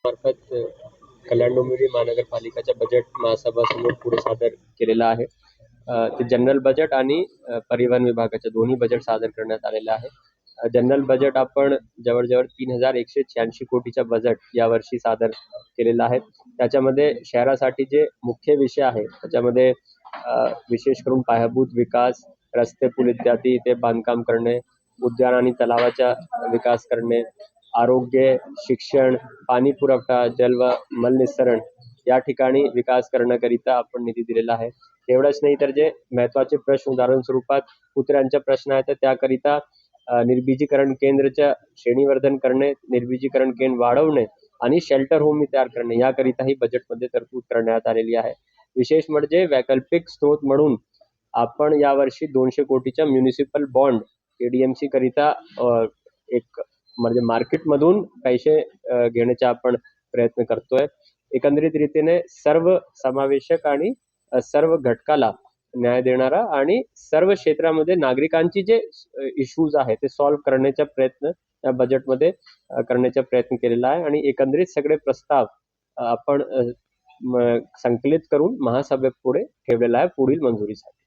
मार्फत कल्याण डोंबिवली महानगरपालिकाच्या बजेट महासभासमोर पुढे सादर केलेला आहे. ते जनरल बजेट आणि परिवहन विभागाचे दोन्ही बजेट सादर करण्यात आलेले आहे. जनरल बजेट आपण जवळजवळ 3186 कोटीचा बजेट यावर्षी सादर केलेला आहे. त्याच्यामध्ये शहरासाठी जे मुख्य विषय आहे त्याच्यामध्ये विशेष करून पायाभूत विकास, रस्ते पूल इत्यादी ते बांधकाम करणे, उद्यान आणि तलावाचा विकास करणे, आरोग्य, शिक्षण, पाणी पुरवठा, जल व मलनिस्सरण या ठिकाणी विकास करण्याकरिता आपण निधी दिलेला आहे. एवढंच नाही तर जे महत्वाचे प्रश्न उदाहरण स्वरूपात कुत्र्यांचा प्रश्न आहे तर त्याकरिता निर्बीजीकरण केंद्राच्या श्रेणीवर्धन करणे, निर्बीजीकरण केंद्र वाढवणे आणि शेल्टर होम तयार करणे याकरिताही बजेटमध्ये तरतूद करण्यात आलेली आहे. विशेष म्हणजे वैकल्पिक स्रोत म्हणून आपण यावर्षी 200 कोटीच्या म्युनिसिपल बॉन्ड एडीएमसी करिता एक म्हणजे मार्केटमधून पैसे घेण्याचा आपण प्रयत्न करतोय. एकंदरीत रीतीने सर्व समावेशक आणि सर्व घटकाला न्याय देणारा आणि सर्व क्षेत्रामध्ये नागरिकांची जे इश्यूज आहेत ते सॉल्व्ह करण्याचा प्रयत्न या बजेटमध्ये करण्याचा प्रयत्न केलेला आहे आणि एकंदरीत सगळे प्रस्ताव आपण संकलित करून महासभेपुढे ठेवलेला आहे पुढील मंजुरीसाठी.